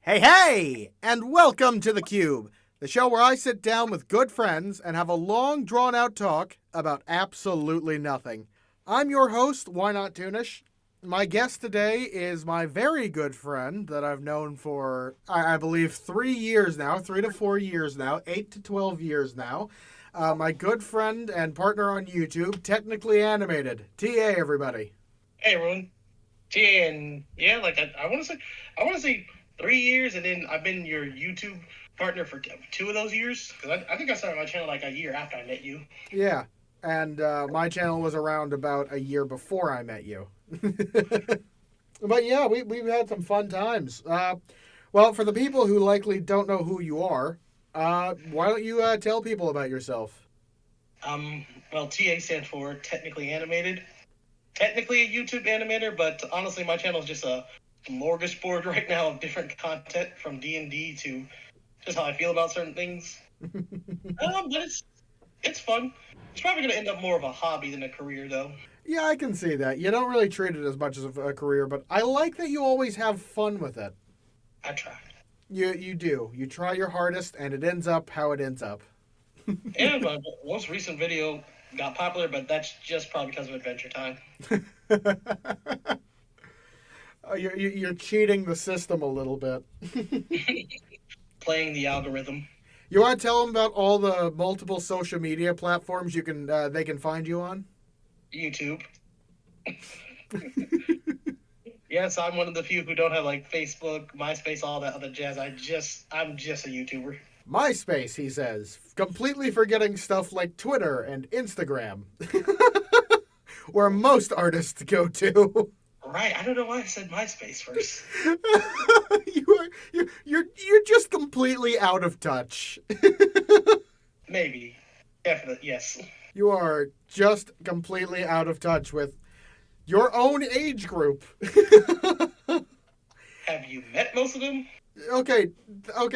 Hey, and welcome to the QUB, the show where I sit down with good friends and have a long, drawn-out talk about absolutely nothing. I'm your host, Why Not Tunish. My guest today is my very good friend that I've known for, I believe, 3 years now, 3 to 4 years now, 8 to 12 years now. My good friend and partner on YouTube, Technically Animated. TA, everybody. Hey everyone, TA, and yeah, I want to say 3 years, and then I've been your YouTube partner for 2 of those years, because I think I started my channel like a year after I met you. Yeah, and my channel was around about a year before I met you. But yeah, we've had some fun times. Well, for the people who likely don't know who you are, why don't you tell people about yourself? Well, TA stands for Technically Animated. Technically a YouTube animator, but honestly, my channel is just a smorgasbord right now of different content, from D&D to just how I feel about certain things. But it's fun. It's probably going to end up more of a hobby than a career, though. Yeah, I can see that. You don't really treat it as much as a career, but I like that you always have fun with it. I try. You do. You try your hardest, and it ends up how it ends up. And my most recent video got popular, but that's just probably because of Adventure Time. You're cheating the system a little bit. Playing the algorithm. You want to tell them about all the multiple social media platforms they can find you on? YouTube. Yes, I'm one of the few who don't have like Facebook, MySpace, all that other jazz. I'm just a YouTuber. MySpace, he says, completely forgetting stuff like Twitter and Instagram, where most artists go to. Right, I don't know why I said MySpace first. You're just completely out of touch. Maybe, definitely, yes. You are just completely out of touch with your own age group. Have you met most of them? Okay,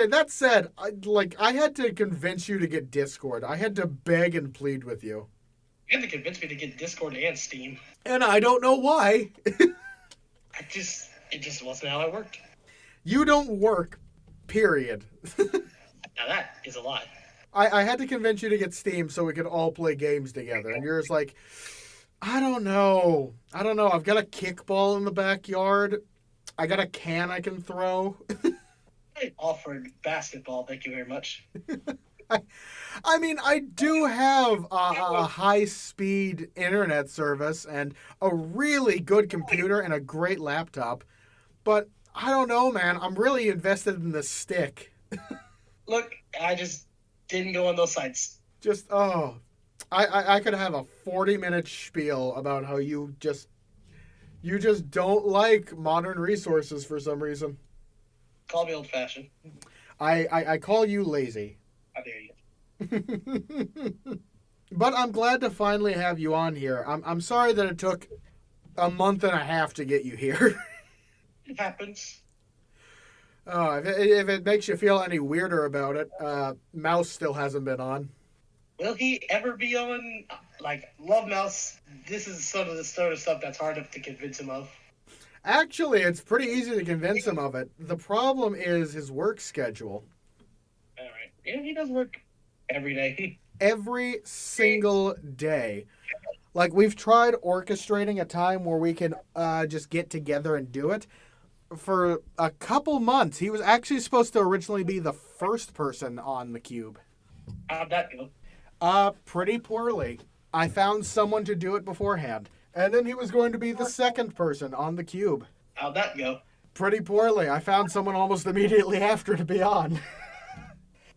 that said, I had to convince you to get Discord. I had to beg and plead with you. You had to convince me to get Discord and Steam. And I don't know why. It just wasn't how I worked. You don't work, period. Now that is a lie. I had to convince you to get Steam so we could all play games together. And you're just like, I don't know. I've got a kickball in the backyard. I got a can I can throw. I offered basketball, thank you very much. I mean, I do have a high-speed internet service and a really good computer and a great laptop. But I don't know, man. I'm really invested in the stick. Look, I just didn't go on those sites. I could have a 40-minute spiel about how you just don't like modern resources for some reason. Call me old-fashioned. I call you lazy. How dare you? But I'm glad to finally have you on here. I'm sorry that it took a month and a half to get you here. It happens. If it makes you feel any weirder about it, Mouse still hasn't been on. Will he ever be on? Love Mouse. This is sort of stuff that's hard to convince him of. Actually, it's pretty easy to convince him of it. The problem is his work schedule. All right. Yeah, he does work every day. Every single day. Like, we've tried orchestrating a time where we can just get together and do it. For a couple months, he was actually supposed to originally be the first person on the QUB. How'd that go? Pretty poorly. I found someone to do it beforehand. And then he was going to be the second person on the QUB. How'd that go? Pretty poorly. I found someone almost immediately after to be on.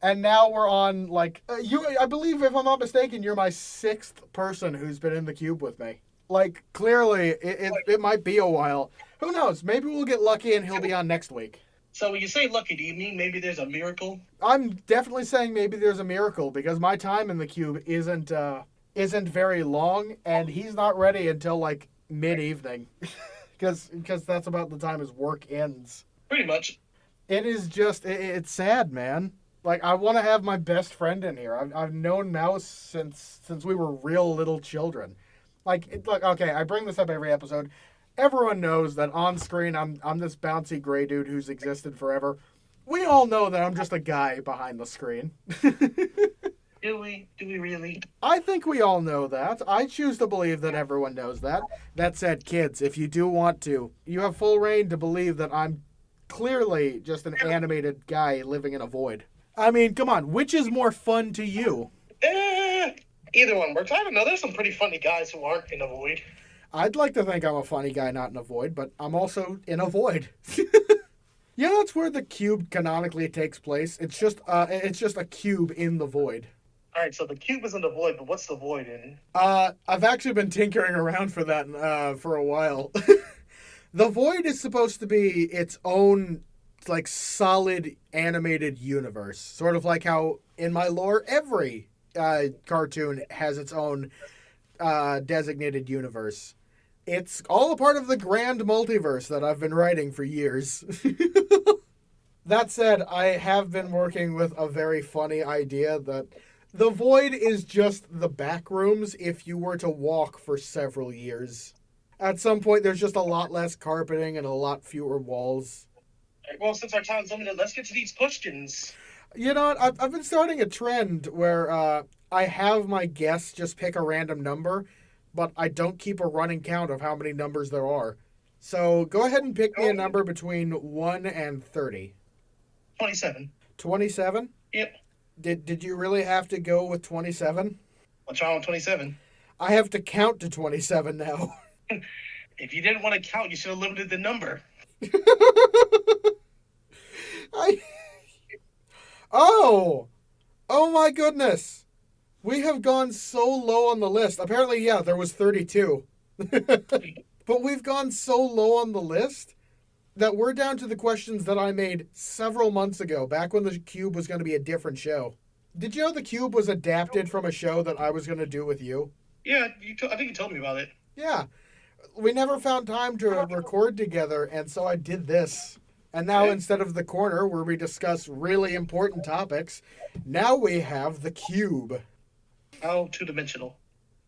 And now we're on, I believe, if I'm not mistaken, you're my 6th person who's been in the QUB with me. Clearly, it might be a while. Who knows? Maybe we'll get lucky and he'll be on next week. So when you say lucky, do you mean maybe there's a miracle? I'm definitely saying maybe there's a miracle, because my time in the QUB isn't very long, and he's not ready until, mid-evening. Because that's about the time his work ends. Pretty much. It is just, it's sad, man. I want to have my best friend in here. I've known Mouse since we were real little children. Okay, I bring this up every episode. Everyone knows that on screen I'm this bouncy gray dude who's existed forever. We all know that I'm just a guy behind the screen. Do we? Do we really? I think we all know that. I choose to believe that everyone knows that. That said, kids, if you do want to, you have full reign to believe that I'm clearly just an animated guy living in a void. I mean, come on, which is more fun to you? Either one works. I don't know. There's some pretty funny guys who aren't in a void. I'd like to think I'm a funny guy not in a void, but I'm also in a void. Yeah, that's where the cube canonically takes place. It's just a cube in the void. All right, so the cube is in the void, but what's the void in? I've actually been tinkering around for that for a while. The void is supposed to be its own, like, solid animated universe. Sort of like how, in my lore, every cartoon has its own designated universe. It's all a part of the grand multiverse that I've been writing for years. That said, I have been working with a very funny idea that the void is just the back rooms if you were to walk for several years. At some point, there's just a lot less carpeting and a lot fewer walls. Well, since our time's limited, let's get to these questions. You know what? I've been starting a trend where I have my guests just pick a random number, but I don't keep a running count of how many numbers there are. So go ahead and pick me a number between 1 and 30. 27. 27? Yep. Did you really have to go with 27? What's wrong with 27? I have to count to 27 now. If you didn't want to count, you should have limited the number. Oh my goodness. We have gone so low on the list. Apparently, yeah, there was 32. But we've gone so low on the list that we're down to the questions that I made several months ago, back when the Cube was going to be a different show. Did you know the Cube was adapted from a show that I was going to do with you? Yeah, I think you told me about it. Yeah. We never found time to record together, and so I did this. And now, instead of the corner where we discuss really important topics, now we have the Cube. How two-dimensional.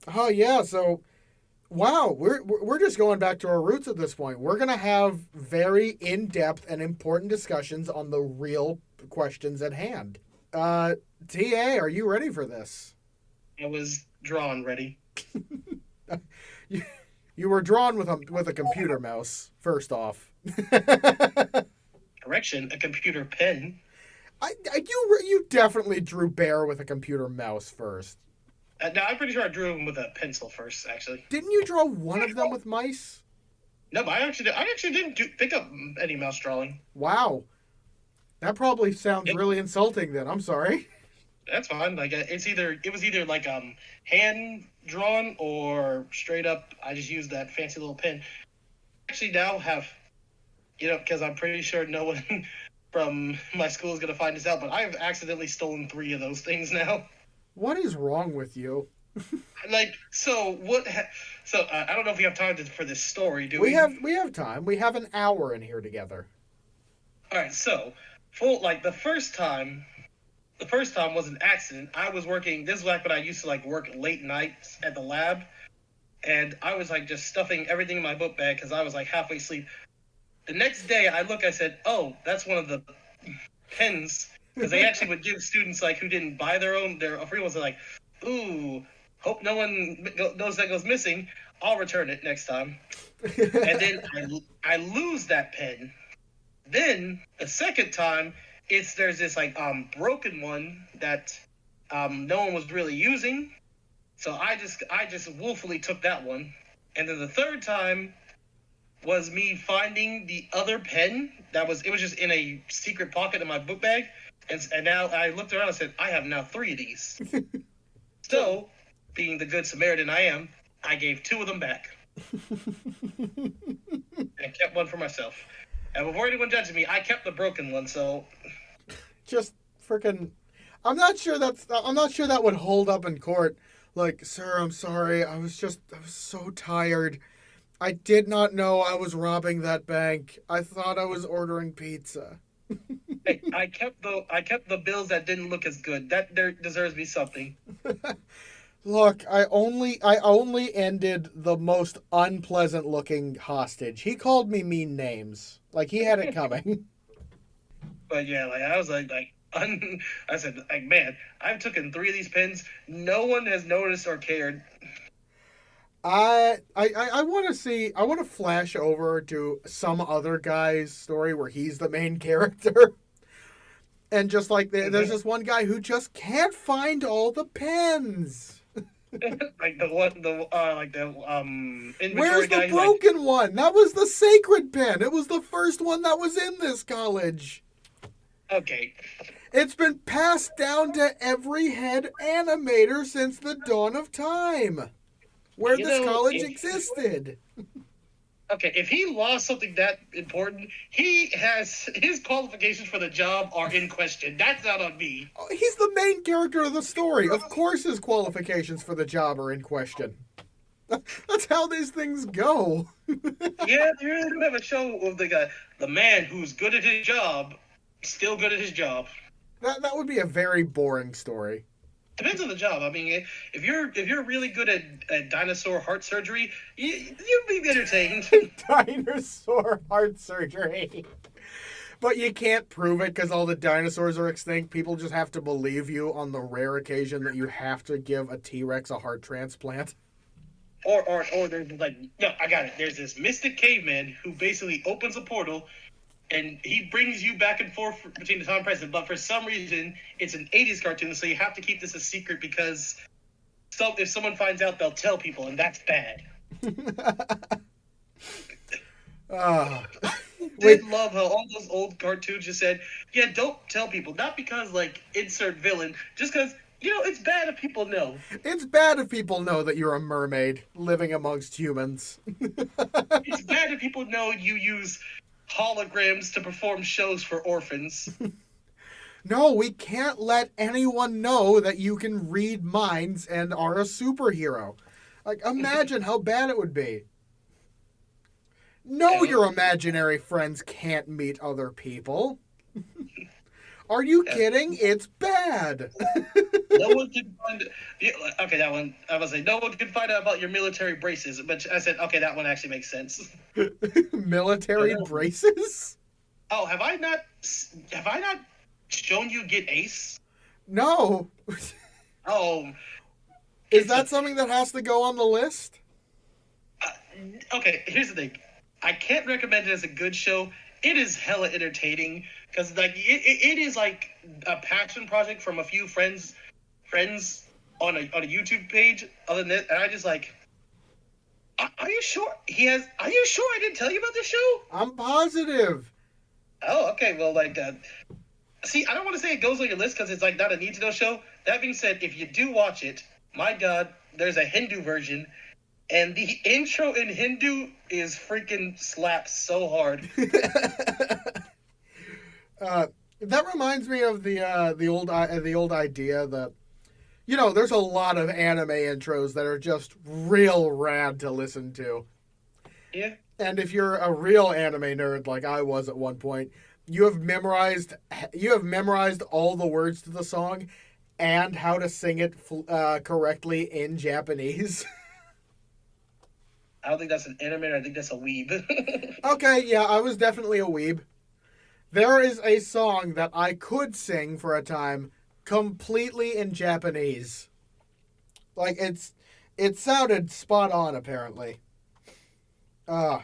Oh, yeah, so... Wow, we're just going back to our roots at this point. We're going to have very in-depth and important discussions on the real questions at hand. TA, are you ready for this? I was drawn ready. You were drawn with a computer mouse, first off. Correction, a computer pen. You definitely drew Bear with a computer mouse first. No, I'm pretty sure I drew him with a pencil first, actually. Didn't you draw one of them with mice? No, but I actually didn't pick up any mouse drawing. Wow. That probably sounds really insulting then. I'm sorry. That's fine. Like it was either like hand drawn or straight up. I just used that fancy little pen. Actually, now have, because I'm pretty sure no one from my school is gonna find this out, but I have accidentally stolen 3 of those things now. What is wrong with you? I don't know if we have time for this story, do we? We have time. We have an hour in here together. All right, so the first time was an accident. I was working. This is back when I used to work late nights at the lab, and I was just stuffing everything in my book bag because I was halfway asleep. The next day, I said, "Oh, that's one of the pens." Because they actually would give students who didn't buy their free ones. They're "Ooh, hope no one knows that goes missing. I'll return it next time." And then I lose that pen. Then the second time, there's this broken one that no one was really using. So I just willfully took that one. And then the third time was me finding the other pen it was just in a secret pocket in my book bag. And now I looked around and said, I have now 3 of these. So, being the good Samaritan I am, I gave 2 of them back. And kept one for myself. And before anyone judges me, I kept the broken one, so... Just freaking... I'm not sure that would hold up in court. Sir, I'm sorry. I was so tired. I did not know I was robbing that bank. I thought I was ordering pizza. Hey, I kept the bills that didn't look as good. That deserves me something. Look, I only ended the most unpleasant looking hostage. He called me mean names. He had it coming. But yeah, like I was I said, like, man, I've taken 3 of these pens. No one has noticed or cared. I want to see. I want to flash over to some other guy's story where he's the main character, and just like there's this one guy who just can't find all the pens. Like the one, the inventory Where's guy. the broken one? That was the sacred pen. It was the first one that was in this college. Okay. It's been passed down to every head animator since the dawn of time, where this college existed. Okay, if he lost something that important, his qualifications for the job are in question. That's not on me. He's the main character of the story. Of course his qualifications for the job are in question. That's how these things go. Yeah, you really do have a show of the man who's good at his job, still good at his job. That would be a very boring story. Depends on the job. I mean, if you're really good at dinosaur heart surgery, you'd be entertained. Dinosaur heart surgery. But you can't prove it because all the dinosaurs are extinct. People just have to believe you on the rare occasion that you have to give a T-Rex a heart transplant. Or there's like, no, I got it. There's this mystic caveman who basically opens a portal and he brings you back and forth between the time and present. But for some reason, it's an 80s cartoon, so you have to keep this a secret because if someone finds out, they'll tell people, and that's bad. I did love how all those old cartoons just said, yeah, don't tell people. Not because, like, insert villain, just because, it's bad if people know. It's bad if people know that you're a mermaid living amongst humans. It's bad if people know you use holograms to perform shows for orphans. No, we can't let anyone know that you can read minds and are a superhero. Like, imagine how bad it would be. No, your imaginary friends can't meet other people. Are you kidding? It's bad. No one can find... Okay, that one... I was saying, no one can find out about your military braces. But I said, okay, that one actually makes sense. Military braces? Oh, have I not shown you Get Ace? No. Oh. Is that something that has to go on the list? Okay, here's the thing. I can't recommend it as a good show. It is hella entertaining because like it is like a passion project from a few friends on a YouTube page. Other than that, and I just like, are you sure Are you sure I didn't tell you about this show? I'm positive. Oh, okay. Well, like, see, I don't want to say it goes on your list because it's like not a need to know show. That being said, if you do watch it, my God, there's a Hindu version. And the intro in Hindu is freaking slaps so hard. That reminds me of the old idea that, there's a lot of anime intros that are just real rad to listen to. Yeah. And if you're a real anime nerd like I was at one point, you have memorized all the words to the song and how to sing it correctly in Japanese. I don't think that's an animator. I think that's a weeb. Okay, yeah, I was definitely a weeb. There is a song that I could sing for a time completely in Japanese. Like, it sounded spot on, apparently. There's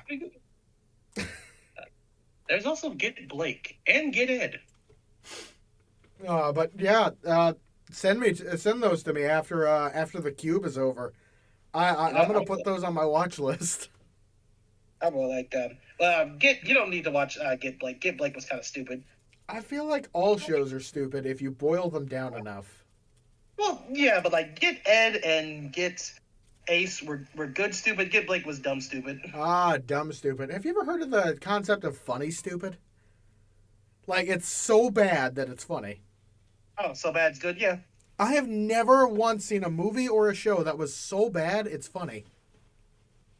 also Get Blake and Get Ed. But yeah, send those to me after the QUB is over. I'm gonna put those on my watch list. I'm like, you don't need to watch Get Blake. Get Blake was kind of stupid. I feel like all shows are stupid if you boil them down enough. Well, yeah, but like Get Ed and Get Ace were good stupid. Get Blake was dumb stupid. Dumb stupid. Have you ever heard of the concept of funny stupid? Like, it's so bad that it's funny. Oh, so bad it's good, yeah. I have never once seen a movie or a show that was so bad it's funny.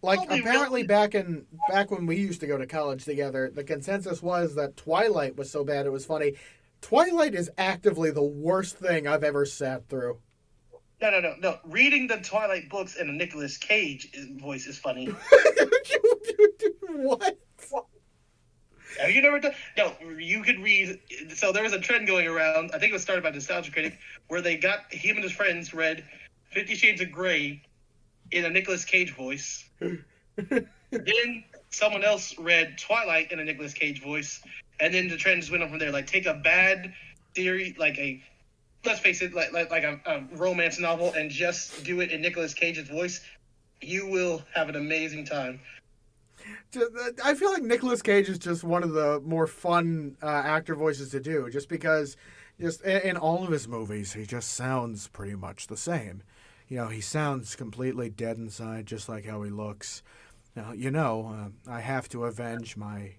Like, apparently back when we used to go to college together, the consensus was that Twilight was so bad it was funny. Twilight is actively the worst thing I've ever sat through. No. Reading the Twilight books in a Nicolas Cage voice is funny. What? Have you never done? No, you could read. So there was a trend going around. I think it was started by Nostalgia Critic, where they got him and his friends read 50 Shades of Grey in a Nicolas Cage voice. Then someone else read Twilight in a Nicolas Cage voice, and then the trend just went on from there. Like, take a bad theory, like a, let's face it, like a romance novel, and just do it in Nicolas Cage's voice. You will have an amazing time. I feel like Nicolas Cage is just one of the more fun actor voices to do, just because just in all of his movies, he just sounds pretty much the same. You know, he sounds completely dead inside, just like how he looks. Now, I have to avenge my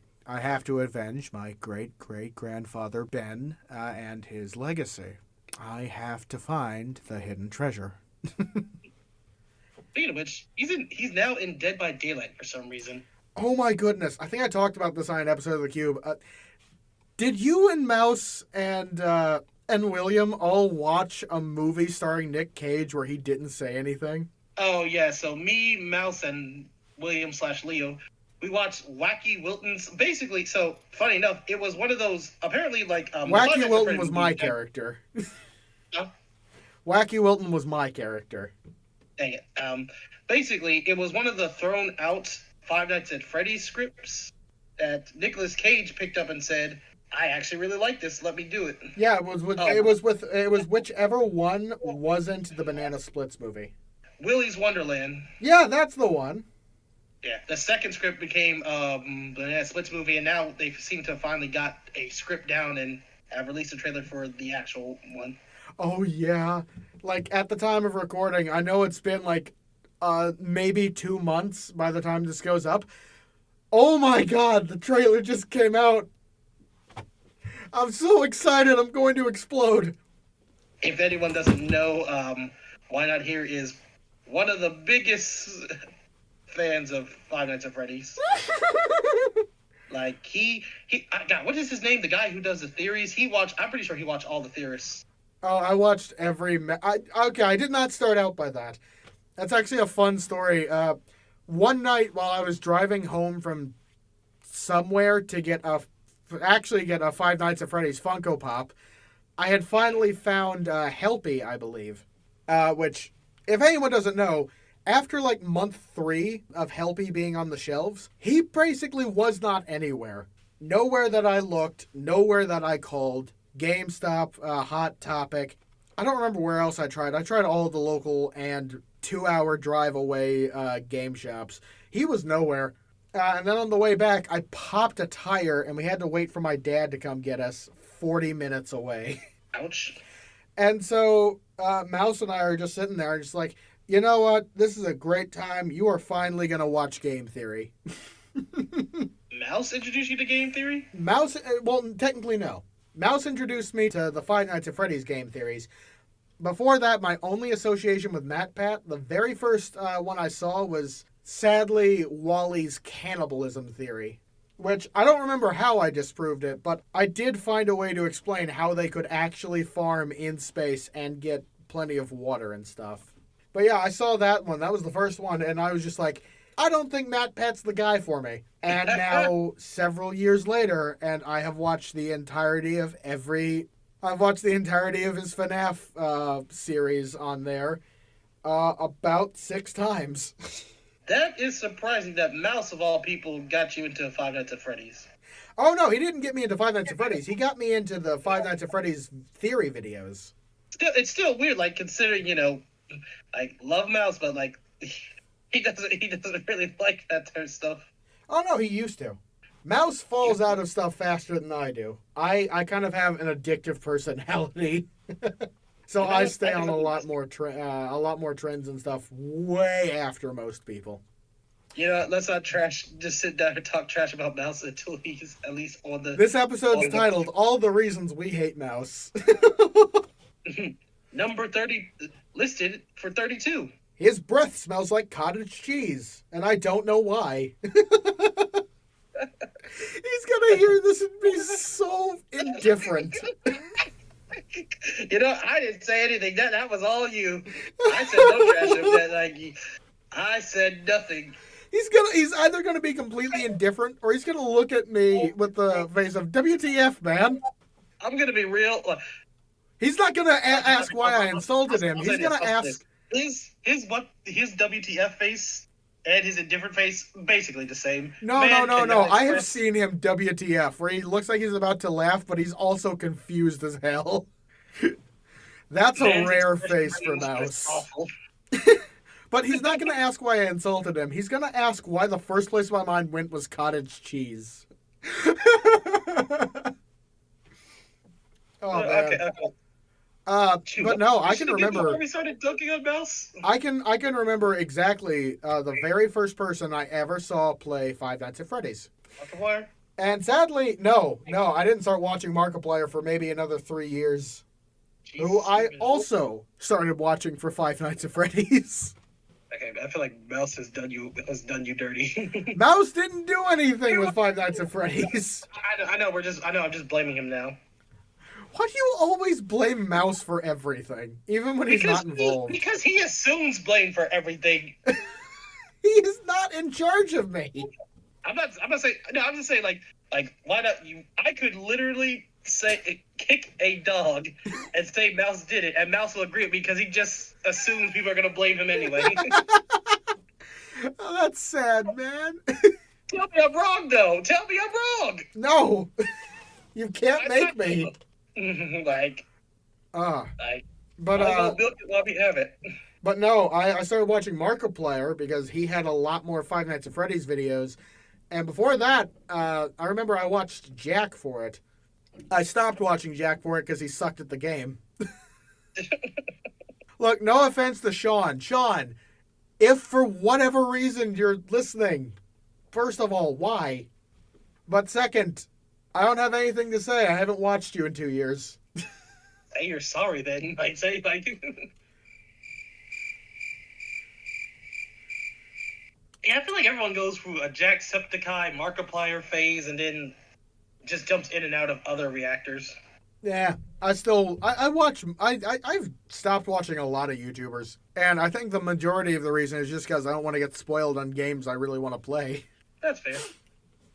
great-great-grandfather Ben and his legacy. I have to find the hidden treasure. Speaking of which, he's now in Dead by Daylight for some reason. Oh my goodness! I think I talked about this on an episode of the Cube. Did you and Mouse and William all watch a movie starring Nick Cage where he didn't say anything? Oh yeah, so me, Mouse, and William/Leo, we watched Wacky Wilton's. Basically, so funny enough, it was one of those apparently like Wacky Wilton was my character. Huh? Wacky Wilton was my character. Dang it. Basically, it was one of the thrown out Five Nights at Freddy's scripts that Nicolas Cage picked up and said, "I actually really like this. Let me do it." Yeah, it was whichever one wasn't the Banana Splits movie. Willy's Wonderland. Yeah, that's the one. Yeah, the second script became the Banana Splits movie, and now they seem to have finally got a script down and have released a trailer for the actual one. Oh yeah, like at the time of recording, I know it's been like maybe 2 months by the time this goes up. Oh my god, the trailer just came out. I'm so excited, I'm going to explode. If anyone doesn't know, Why Not Here is one of the biggest fans of Five Nights at Freddy's. Like, God, what is his name? The guy who does the theories? I'm pretty sure he watched all the theorists. Oh, I watched every... I did not start out by that. That's actually a fun story. One night while I was driving home from somewhere to get a Five Nights at Freddy's Funko Pop, I had finally found Helpy, I believe. Which, if anyone doesn't know, after like month 3 of Helpy being on the shelves, he basically was not anywhere. Nowhere that I looked, nowhere that I called. GameStop, Hot Topic. I don't remember where else I tried. I tried all of the local and 2-hour drive away game shops. He was nowhere. And then on the way back, I popped a tire and we had to wait for my dad to come get us 40 minutes away. Ouch. And so Mouse and I are just sitting there just like, you know what? This is a great time. You are finally going to watch Game Theory. Mouse introduced you to Game Theory? Mouse, well, technically no. Mouse introduced me to the Five Nights at Freddy's game theories. Before that, my only association with MatPat, the very first one I saw was, sadly, Wally's cannibalism theory. Which, I don't remember how I disproved it, but I did find a way to explain how they could actually farm in space and get plenty of water and stuff. But yeah, I saw that one. That was the first one, and I was just like, I don't think MatPat's the guy for me. And now, several years later, and I have watched the entirety of his FNAF series on there about 6 times. That is surprising that Mouse, of all people, got you into Five Nights at Freddy's. Oh, no, he didn't get me into Five Nights at Freddy's. He got me into the Five Nights at Freddy's theory videos. It's still weird, like, considering, like, love Mouse, but, like, he doesn't really like that type of stuff. Oh, no, he used to. Mouse falls out of stuff faster than I do. I kind of have an addictive personality. So I stay on a lot more trends and stuff way after most people. Let's not just sit down and talk trash about Mouse until he's at least on the... This episode's titled, All the Reasons We Hate Mouse. Number 30, listed for 32. His breath smells like cottage cheese, and I don't know why. He's gonna hear this and be so indifferent. I didn't say anything. That was all you. I said no trash of that. I said nothing. He's either gonna be completely indifferent or he's gonna look at me with the face of WTF, man. I'm gonna be real. He's not gonna ask why I insulted him. He's gonna ask his WTF face and his indifferent face basically the same. No. I have seen him WTF where he looks like he's about to laugh, but he's also confused as hell. That's a rare face for Mouse. But he's not going to ask why I insulted him. He's going to ask why the first place my mind went was cottage cheese. Oh, man. Okay. But no, I can remember. We started dunking on Mouse. I can remember exactly the very first person I ever saw play Five Nights at Freddy's. Markiplier? And sadly, no, I didn't start watching Markiplier for maybe another 3 years. Jesus, who I also started watching for Five Nights at Freddy's. Okay, I feel like Mouse has done you dirty. Mouse didn't do anything with Five Nights at Freddy's. I know. I'm just blaming him now. Why do you always blame Mouse for everything, even when he's not involved? Because he assumes blame for everything. He is not in charge of me. I'm just saying like why not you? I could literally say kick a dog and say Mouse did it, and Mouse will agree with me because he just assumes people are gonna blame him anyway. Oh, that's sad, man. Tell me I'm wrong, though. Tell me I'm wrong. No, you can't make me. But milk it while we have it. But no, I started watching Markiplier because he had a lot more Five Nights at Freddy's videos, and before that, I remember I watched Jack for it. I stopped watching Jack for it because he sucked at the game. Look, no offense to Sean. Sean, if for whatever reason you're listening, first of all, why? But second, I don't have anything to say. I haven't watched you in 2 years. Say you're sorry then. I'd say like... Yeah, I feel like everyone goes through a Jacksepticeye, Markiplier phase and then just jumps in and out of other reactors. Yeah, I've stopped watching a lot of YouTubers, and I think the majority of the reason is just because I don't want to get spoiled on games I really want to play. That's fair.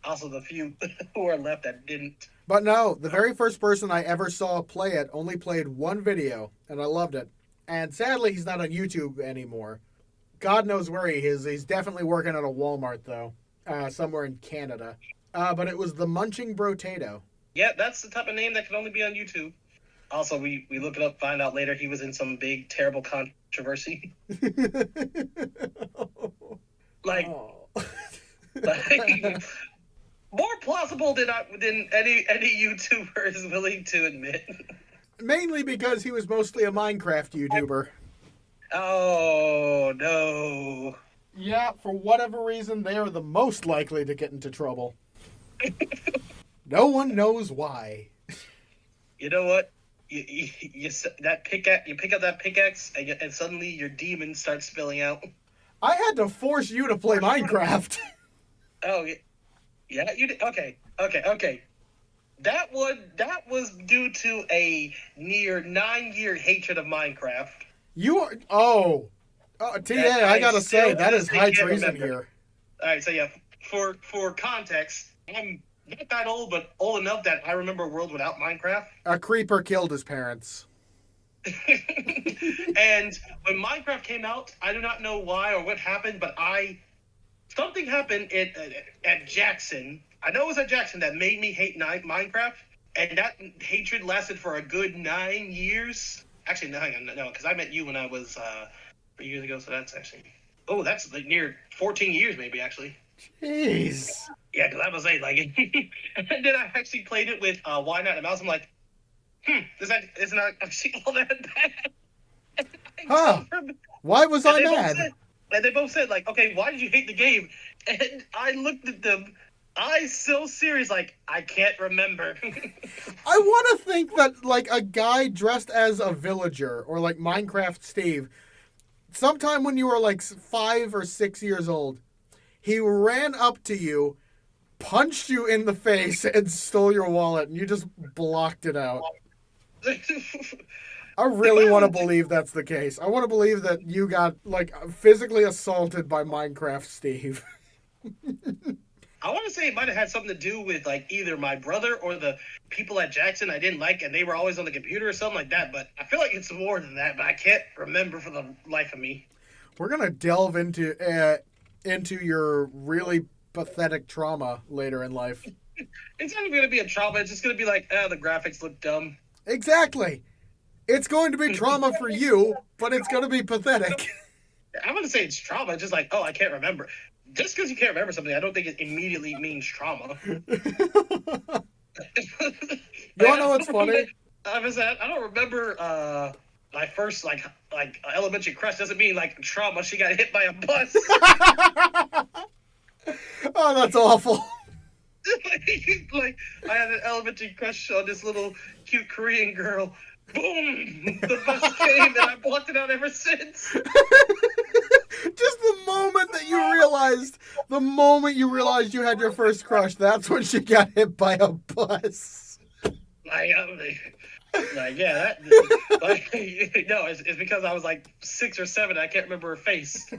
Also, the few who are left that didn't. But no, the very first person I ever saw play it only played one video, and I loved it. And sadly, he's not on YouTube anymore. God knows where he is. He's definitely working at a Walmart, though, somewhere in Canada. But it was the Munching Brotato. Yeah, that's the type of name that can only be on YouTube. Also, we look it up, find out later he was in some big, terrible controversy. like more plausible than any YouTuber is willing to admit. Mainly because he was mostly a Minecraft YouTuber. Oh, no. Yeah, for whatever reason, they are the most likely to get into trouble. No one knows why. You know what? You pick up that pickaxe, and suddenly your demon starts spilling out. I had to force you to play Minecraft. Oh, yeah, you did. Okay. That was due to a near 9-year hatred of Minecraft. You are TA. I gotta say that is high treason here. All right, so yeah, for context, I'm not that old, but old enough that I remember a world without Minecraft. A creeper killed his parents. And when Minecraft came out, I do not know why or what happened, but something happened at Jackson. I know it was at Jackson that made me hate Minecraft, and that hatred lasted for a good 9 years. Actually, no, because I met you when I was 3 years ago, so that's actually... Oh, that's like near 14 years, maybe, actually. Jeez. Yeah, because I was saying, like... and then I actually played it with Why Not a Mouse. I'm like, it's not actually all that bad. Huh. Why was I mad? And they both said, like, okay, why did you hate the game? And I looked at them, eyes so serious, like, I can't remember. I want to think that, like, a guy dressed as a villager, or, like, Minecraft Steve, sometime when you were, like, 5 or 6 years old, he ran up to you, punched you in the face, and stole your wallet, and you just blocked it out. I really want to believe that's the case. I want to believe that you got, like, physically assaulted by Minecraft Steve. I want to say it might have had something to do with like either my brother or the people at Jackson I didn't like, and they were always on the computer or something like that. But I feel like it's more than that, but I can't remember for the life of me. We're gonna delve into your really pathetic trauma later in life. It's not even going to be a trauma. It's just going to be like, the graphics look dumb. Exactly. It's going to be trauma for you, but it's going to be pathetic. I'm going to say it's trauma. It's just like, I can't remember. Just because you can't remember something, I don't think it immediately means trauma. You want to know what's funny? I don't remember my first like elementary crush. Doesn't mean like trauma. She got hit by a bus. Oh, that's awful. Like I had an elementary crush on this little cute Korean girl. Boom! The bus came, and I blocked it out ever since. Just the moment you realized you had your first crush, that's when she got hit by a bus. Like yeah, no, it's because I was like 6 or 7. I can't remember her face.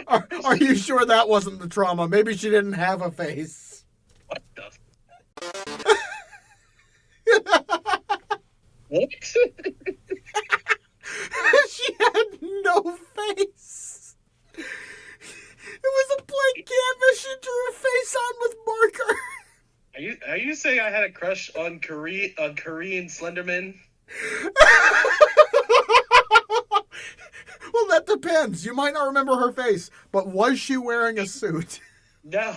Are you sure that wasn't the trauma? Maybe she didn't have a face. What the? What? She had no face. It was a blank canvas. She drew her face on with marker. Are you saying I had a crush on Korean Slenderman? Well, that depends. You might not remember her face, but was she wearing a suit? No.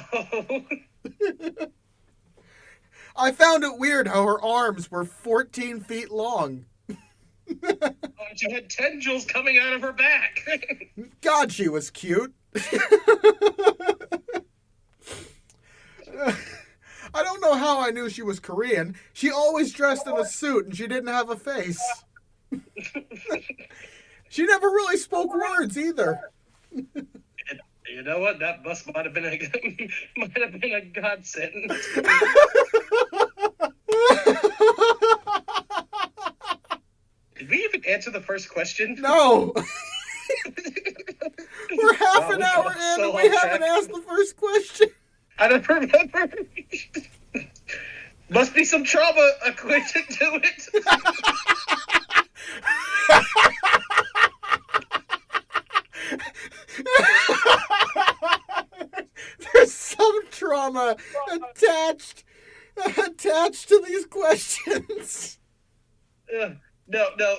I found it weird how her arms were 14 feet long. She had tendrils coming out of her back. God, she was cute. I don't know how I knew she was Korean. She always dressed in a suit and she didn't have a face. She never really spoke words either. You know what? That bus might have been a godsend. Did we even answer the first question? No. We're half an hour in and we haven't asked the first question. I don't remember. Must be some trauma equated to it. There's some trauma attached to these questions. No.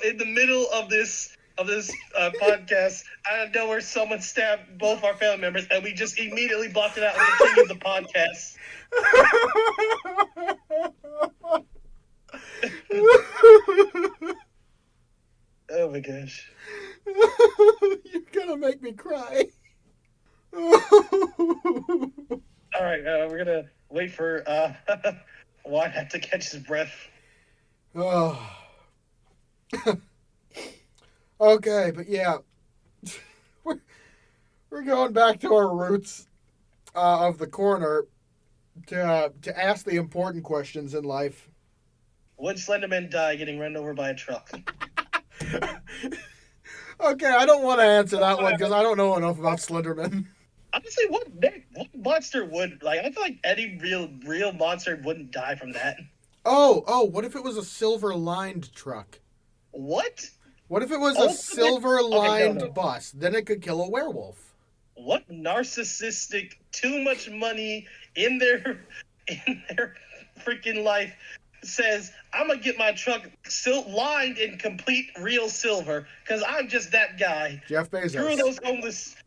In the middle of this podcast, I know where someone stabbed both our family members, and we just immediately blocked it out and continued the podcast. Oh my gosh! You're gonna make me cry. All right, we're gonna wait for Wyatt to catch his breath. Oh. Okay, but yeah, we're going back to our roots of the corner to ask the important questions in life. Would Slenderman die getting run over by a truck? Okay, I don't want to answer that one because I don't know enough about Slenderman. Honestly, what monster would, like, I feel like any real monster wouldn't die from that. Oh, what if it was a silver-lined truck? What? What if it was a silver-lined bus? Then it could kill a werewolf. What narcissistic, too much money in their freaking life says, I'm going to get my truck lined in complete real silver because I'm just that guy. Jeff Bezos. Screw those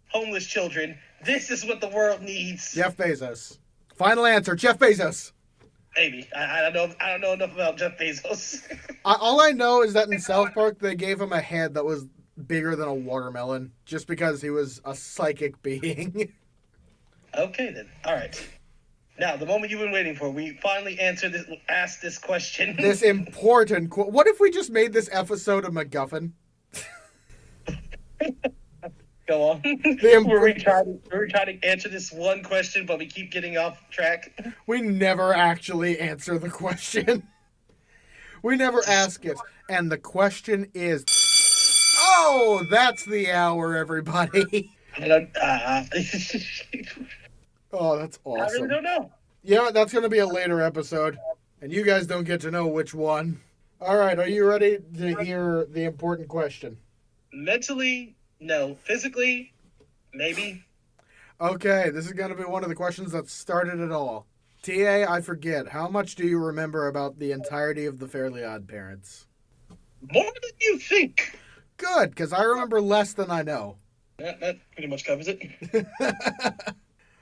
homeless children. This is what the world needs. Jeff Bezos. Final answer, Jeff Bezos. Maybe. I don't know enough about Jeff Bezos. All I know is that in South Park, they gave him a head that was bigger than a watermelon just because he was a psychic being. Okay, then. All right. Now, the moment you've been waiting for, we finally asked this question. This important what if we just made this episode a MacGuffin? Go on. We're trying to answer this one question, but we keep getting off track. We never actually answer the question. We never ask it. And the question is... Oh, that's the hour, everybody. I don't. Oh, that's I really awesome. don't know. Yeah, that's going to be a later episode, and you guys don't get to know which one. All right, are you ready to hear the important question? Mentally, no. Physically, maybe. Okay, this is going to be one of the questions that started it all. TA, I forget. How much do you remember about the entirety of the Fairly OddParents? More than you think. Good, because I remember less than I know. That pretty much covers it.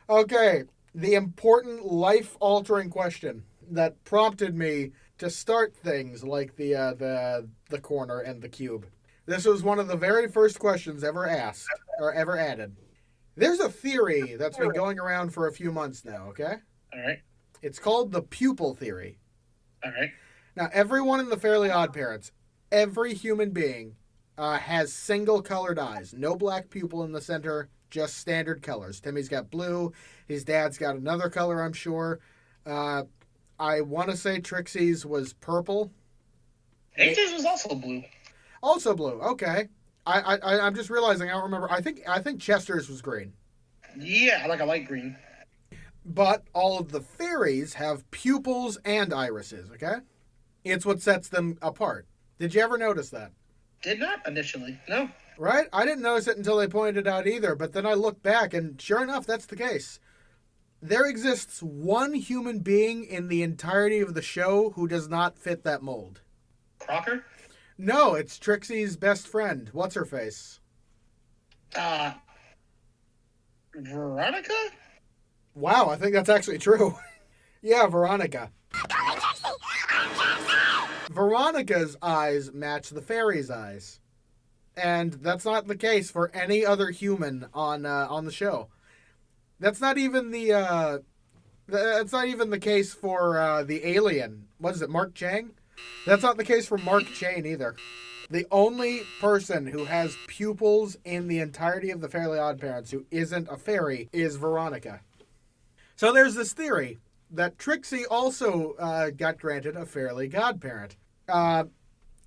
Okay, the important life-altering question that prompted me to start things like the corner and the cube. This was one of the very first questions ever asked or ever added. There's a theory that's been going around for a few months now, okay? All right. It's called the pupil theory. All right. Now, everyone in the Fairly OddParents, every human being, has single-colored eyes. No black pupil in the center, just standard colors. Timmy's got blue. His dad's got another color, I'm sure. I want to say Trixie's was purple. AJ's was also blue. Also blue. Okay. I'm just realizing I don't remember. I think Chester's was green. Yeah, like a light green. But all of the fairies have pupils and irises, okay? It's what sets them apart. Did you ever notice that? Did not initially. No. Right? I didn't notice it until they pointed it out either, but then I looked back and sure enough, that's the case. There exists one human being in the entirety of the show who does not fit that mold. Crocker? No, it's Trixie's best friend. What's her face? Veronica? Wow, I think that's actually true. Yeah, Veronica. Veronica's eyes match the fairy's eyes. And that's not the case for any other human on the show. That's not even the case for the alien. What is it, Mark Chang? That's not the case for Mark Chang either. The only person who has pupils in the entirety of the Fairly OddParents who isn't a fairy is Veronica. So there's this theory that Trixie also got granted a Fairly Godparent. And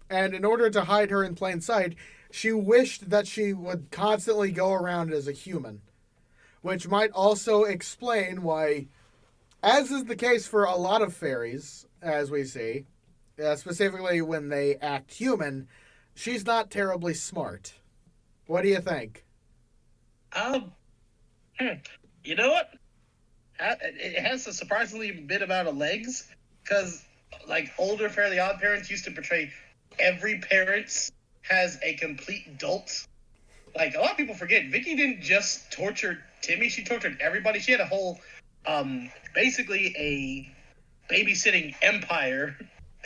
in order to hide her in plain sight, she wished that she would constantly go around as a human. Which might also explain why, as is the case for a lot of fairies, as we see, specifically when they act human, she's not terribly smart. What do you think? You know what? It has a surprisingly bit amount of legs, because like older Fairly OddParents used to portray every parent has a complete dolt. Like a lot of people forget, Vicky didn't just torture Timmy; she tortured everybody. She had a whole, basically a babysitting empire.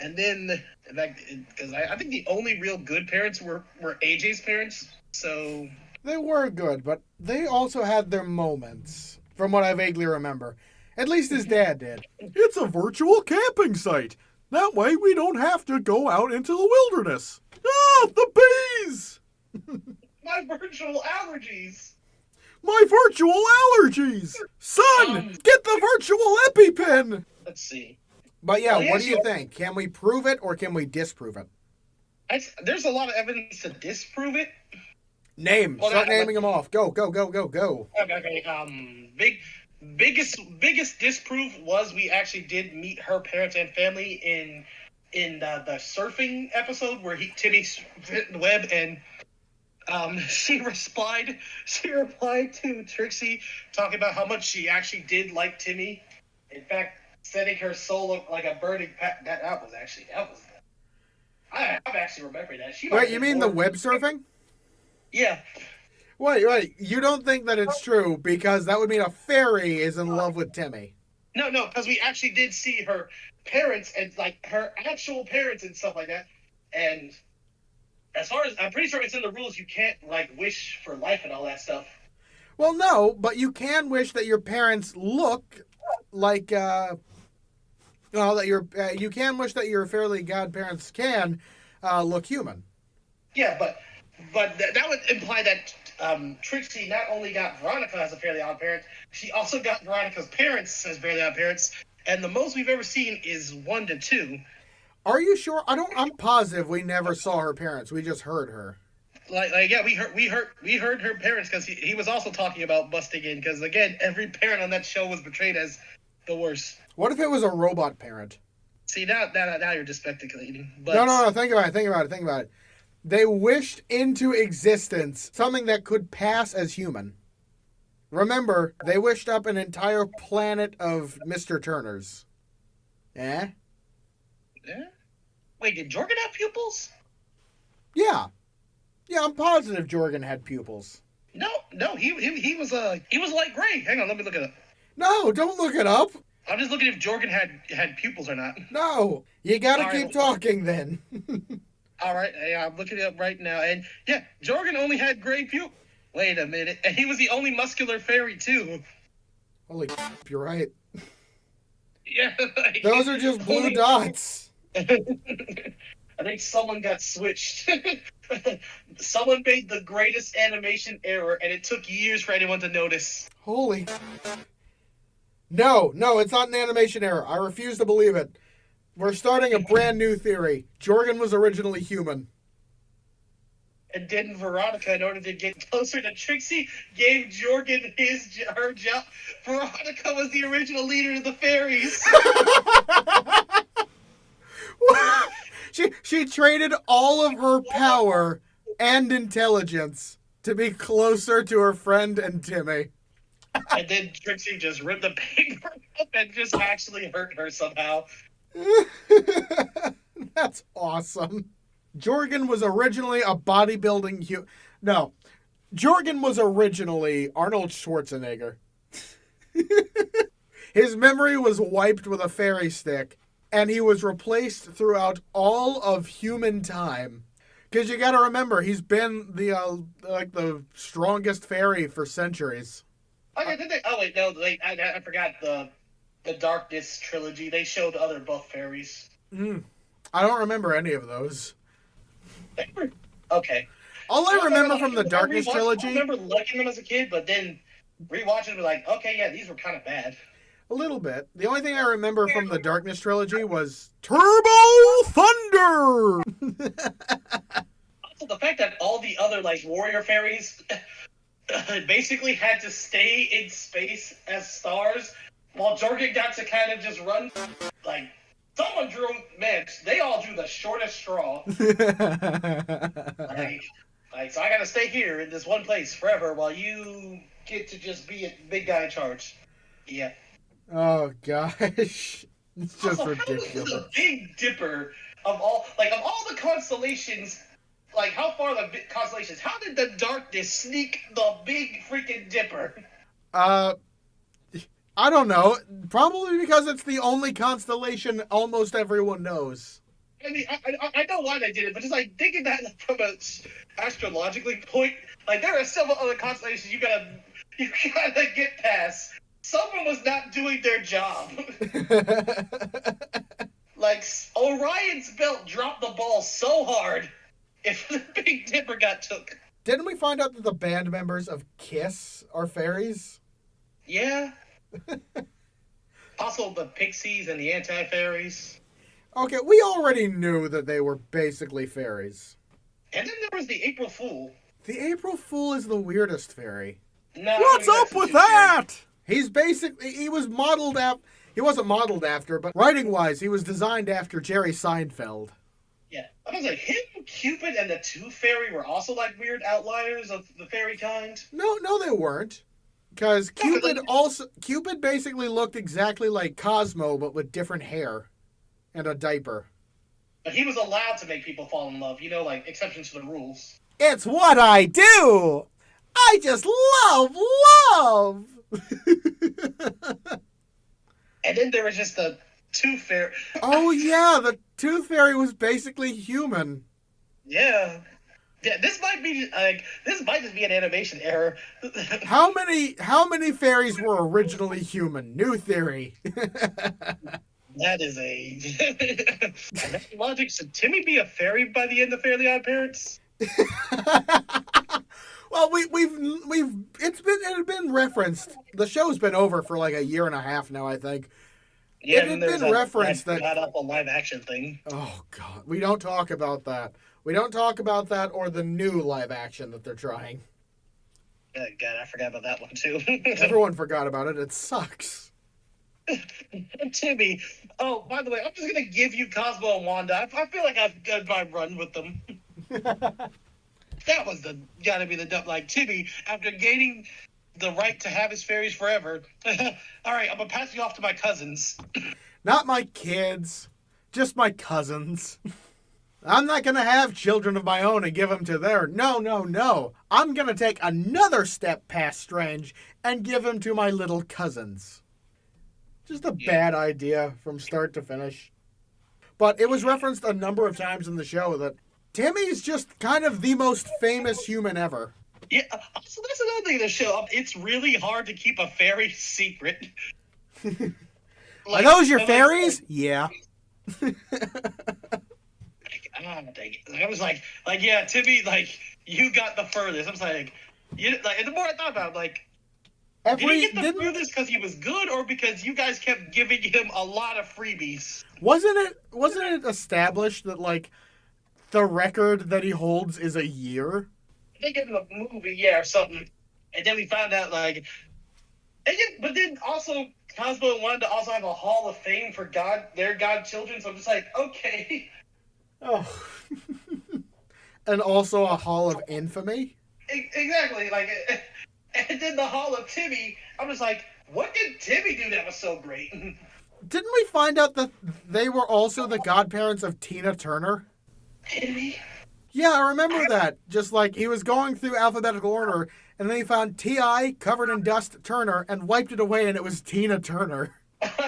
And then, because I think the only real good parents were AJ's parents. So they were good, but they also had their moments, from what I vaguely remember. At least his dad did. It's a virtual camping site. That way we don't have to go out into the wilderness. Ah, the bees! My virtual allergies. My virtual allergies! Son, get the virtual EpiPen! Let's see. But yeah, what do you think? Can we prove it or can we disprove it? There's a lot of evidence to disprove it. Start naming them off. Go. Okay. Biggest disproof was we actually did meet her parents and family in the surfing episode where Timmy fit in the web, and she replied to Trixie talking about how much she actually did like Timmy. In fact, setting her soul up like a burning I'm actually remembering that. Wait, you mean the web surfing? Yeah. Wait. You don't think that it's true because that would mean a fairy is in love with Timmy. No, because we actually did see her parents and like her actual parents and stuff like that. And as far as I'm pretty sure it's in the rules, you can't like wish for life and all that stuff. Well, no, but you can wish that your parents look like you can wish that your Fairly Godparents can look human. Yeah, but that would imply that Trixie not only got Veronica as a Fairly OddParent, she also got Veronica's parents as Fairly OddParents, and the most we've ever seen is 1 to 2. Are you sure? I'm positive we never saw her parents. We just heard her. Yeah, we heard her parents because he was also talking about busting in because again every parent on that show was portrayed as the worst. What if it was a robot parent? See now you're just speculating. But No. Think about it. They wished into existence something that could pass as human. Remember, they wished up an entire planet of Mr. Turners. Eh? Yeah. Wait, did Jorgen have pupils? Yeah. Yeah, I'm positive Jorgen had pupils. No, he was light gray. Hang on, let me look it up. No, don't look it up. I'm just looking if Jorgen had pupils or not. No, you gotta keep talking then. All right, yeah, I'm looking it up right now, and yeah, Jorgen only had gray pupils. Wait a minute, and he was the only muscular fairy too. Holy, you're right. Yeah, those are just blue dots. I think someone got switched. Someone made the greatest animation error, and it took years for anyone to notice. Holy. No, it's not an animation error. I refuse to believe it. We're starting a brand new theory. Jorgen was originally human. And then Veronica, in order to get closer to Trixie, gave Jorgen her job. Veronica was the original leader of the fairies. She traded all of her power and intelligence to be closer to her friend and Timmy. And then Trixie just ripped the paper up and just actually hurt her somehow. That's awesome. Jorgen was originally a bodybuilding No. Jorgen was originally Arnold Schwarzenegger. His memory was wiped with a fairy stick, and he was replaced throughout all of human time. Because you gotta remember, he's been the strongest fairy for centuries. Okay, I forgot the Darkness trilogy. They showed other buff fairies. I don't remember any of those. Okay. All I remember from the Darkness trilogy... I remember liking them as a kid, but then rewatching them, like, okay, yeah, these were kind of bad. A little bit. The only thing I remember from the Darkness trilogy was Turbo Thunder! Also, the fact that all the other, warrior fairies basically had to stay in space as stars, while Jorgen got to kind of just run, someone drew, man, they all drew the shortest straw. So I gotta stay here in this one place forever while you get to just be a big guy in charge. Yeah. Oh, gosh. It's just also, ridiculous. How the Big Dipper of all the constellations, how far the constellations, how did the Darkness sneak the Big freaking Dipper? I don't know. Probably because it's the only constellation almost everyone knows. I mean, I know why they did it, but just thinking that from a astrologically point, there are several other constellations you gotta get past. Someone was not doing their job. Orion's belt dropped the ball so hard if the Big Dipper got took. Didn't we find out that the band members of KISS are fairies? Yeah. Also the Pixies and the Anti-Fairies. Okay, we already knew that they were basically fairies. And then there was the April Fool. The April Fool is the weirdest fairy. No, what's up with that? He was modeled after, he wasn't modeled after, but writing-wise, he was designed after Jerry Seinfeld. Yeah. I was like, him, Cupid, and the Tooth Fairy were also weird outliers of the fairy kind? No, they weren't. Because Cupid basically looked exactly like Cosmo, but with different hair. And a diaper. But he was allowed to make people fall in love, exceptions to the rules. It's what I do! I just love! And then there was just the Tooth Fairy. Oh yeah, the Tooth Fairy was basically human. Yeah. Yeah, this might just be an animation error. How many fairies were originally human? New theory. That is logic. Should Timmy be a fairy by the end of Fairly OddParents? Well, it had been referenced. The show's been over for a year and a half now, I think. Yeah, It and had there's been referenced that that... got up a live action thing. Oh, God. We don't talk about that. We don't talk about that or the new live action that they're trying. Oh, God, I forgot about that one, too. Everyone forgot about it. It sucks. Timmy. Oh, by the way, I'm just going to give you Cosmo and Wanda. I feel like I've done my run with them. That was gotta be the dumb. Like, Timmy, after gaining the right to have his fairies forever, all right, I'm going to pass you off to my cousins. Not my kids. Just my cousins. I'm not going to have children of my own and give them to their... No. I'm going to take another step past strange and give them to my little cousins. Just a bad idea from start to finish. But it was referenced a number of times in the show that Timmy's just kind of the most famous human ever. Yeah, so that's another thing in the show. It's really hard to keep a fairy secret. Are those your fairies? Yeah. God dang it. I was like, yeah, Timmy, like, you got the furthest. I was like, and the more I thought about it, like, did he get the furthest because he was good, or because you guys kept giving him a lot of freebies? Wasn't it established that, like, the record that he holds is a year? I think in the movie, yeah, or something. And then we found out, like, but then also, Cosmo and Wanda also have a Hall of Fame for their godchildren, so I'm just like, okay. Oh. And also a Hall of Infamy? Exactly, like, and then the Hall of Timmy, I'm just like, what did Timmy do that was so great? Didn't we find out that they were also the godparents of Tina Turner? Timmy? Yeah, I remember that. Just like he was going through alphabetical order, and then he found T.I. covered in dust Turner and wiped it away, and it was Tina Turner. That's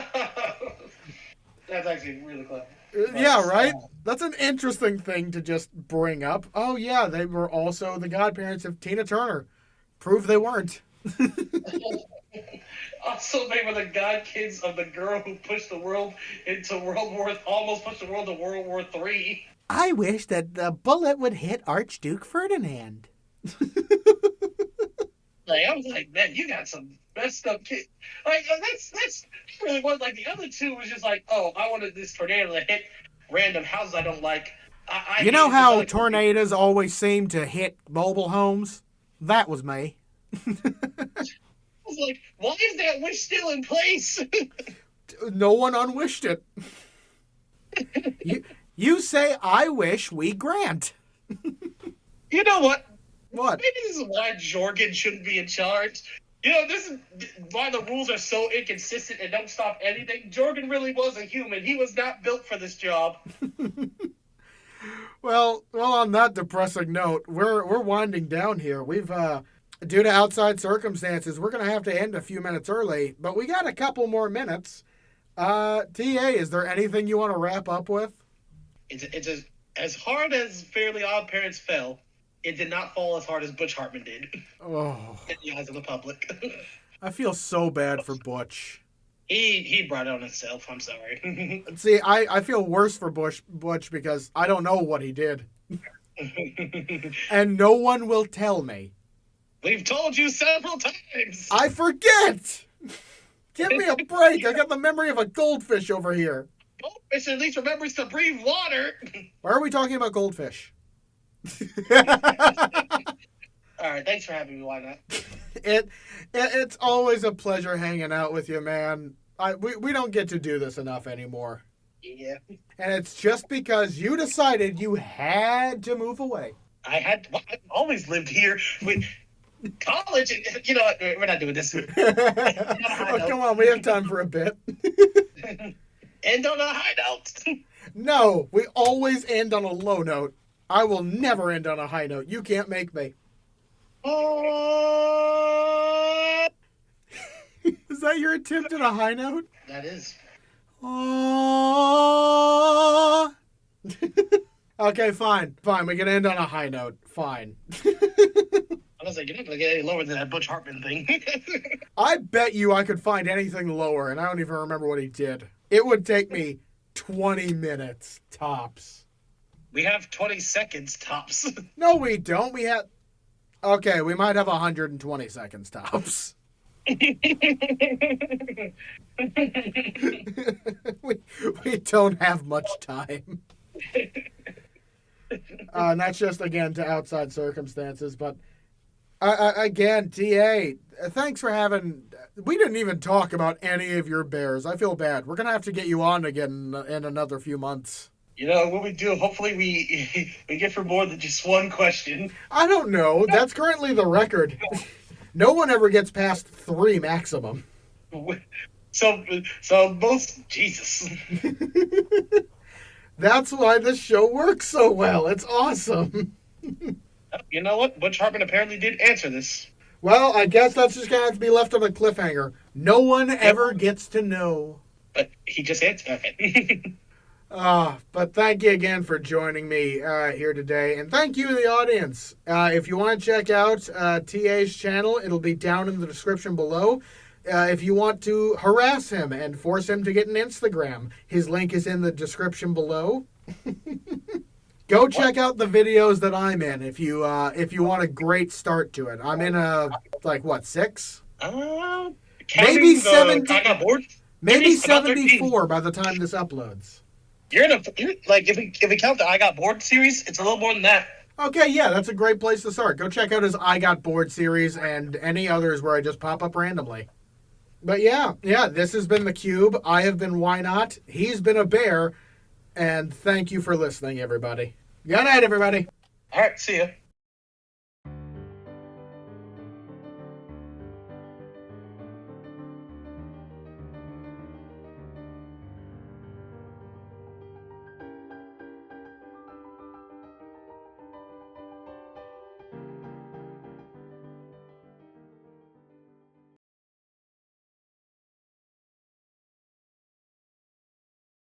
actually really clever. Yeah, right? That's an interesting thing to just bring up. Oh, yeah, they were also the godparents of Tina Turner. Prove they weren't. Also, they were the god kids of the girl who pushed the world into almost pushed the world to World War III. I wish that the bullet would hit Archduke Ferdinand. Like, I was like, man, you got some messed up kids. Like, that's really what, like, the other two was just like, oh, I wanted this tornado to hit random houses I don't like. You know how tornadoes always seem to hit mobile homes? That was me. I was like, why is that wish still in place? No one unwished it. You say, I wish, we grant. You know what? What? Maybe this is why Jorgen shouldn't be in charge. You know, this is why the rules are so inconsistent and don't stop anything. Jorgen really was a human. He was not built for this job. Well, on that depressing note, we're winding down here. We've due to outside circumstances, we're gonna have to end a few minutes early, but we got a couple more minutes. TA, is there anything you want to wrap up with? It's as hard as Fairly OddParents fell. It did not fall as hard as Butch Hartman did. Oh, in the eyes of the public. I feel so bad for Butch. He brought it on himself. I'm sorry. See, I feel worse for Butch because I don't know what he did. And no one will tell me. We've told you several times. I forget! Give me a break. I got the memory of a goldfish over here. Goldfish at least remembers to breathe water. Why are we talking about goldfish? All right, thanks for having me. Why not? It's always a pleasure hanging out with you, man. We don't get to do this enough anymore. Yeah. And it's just because you decided you had to move away. I've always lived here with college. And, you know what? We're not doing this. Oh, come on, we have time for a bit. End on a high note. No, we always end on a low note. I will never end on a high note. You can't make me. Is that your attempt at a high note? That is. Okay, fine. We can end on a high note. Fine. I was like, you're not going to get any lower than that Butch Hartman thing. I bet you I could find anything lower, and I don't even remember what he did. It would take me 20 minutes, tops. We have 20 seconds, tops. No, we don't. Okay, we might have 120 seconds, tops. we don't have much time. That's just, again, to outside circumstances. But, again, TA, thanks for having... We didn't even talk about any of your bears. I feel bad. We're going to have to get you on again in another few months. You know, what we do, hopefully we get for more than just one question. I don't know. That's currently the record. No one ever gets past 3 maximum. So most... Jesus. That's why this show works so well. It's awesome. You know what? Butch Hartman apparently did answer this. Well, I guess that's just going to have to be left on a cliffhanger. No one ever gets to know. But he just answered it. But thank you again for joining me here today. And thank you to the audience. If you want to check out TA's channel, it'll be down in the description below. If you want to harass him and force him to get an Instagram, his link is in the description below. Go check out the videos that I'm in if you want a great start to it. I'm in 6? Maybe 70. I got bored. Maybe 74 by the time this uploads. You're if we count the I Got Bored series, it's a little more than that. Okay, yeah, that's a great place to start. Go check out his I Got Bored series and any others where I just pop up randomly. But yeah, this has been the Cube. I have been Why Not. He's been a bear. And thank you for listening, everybody. Good night, everybody. All right, see ya.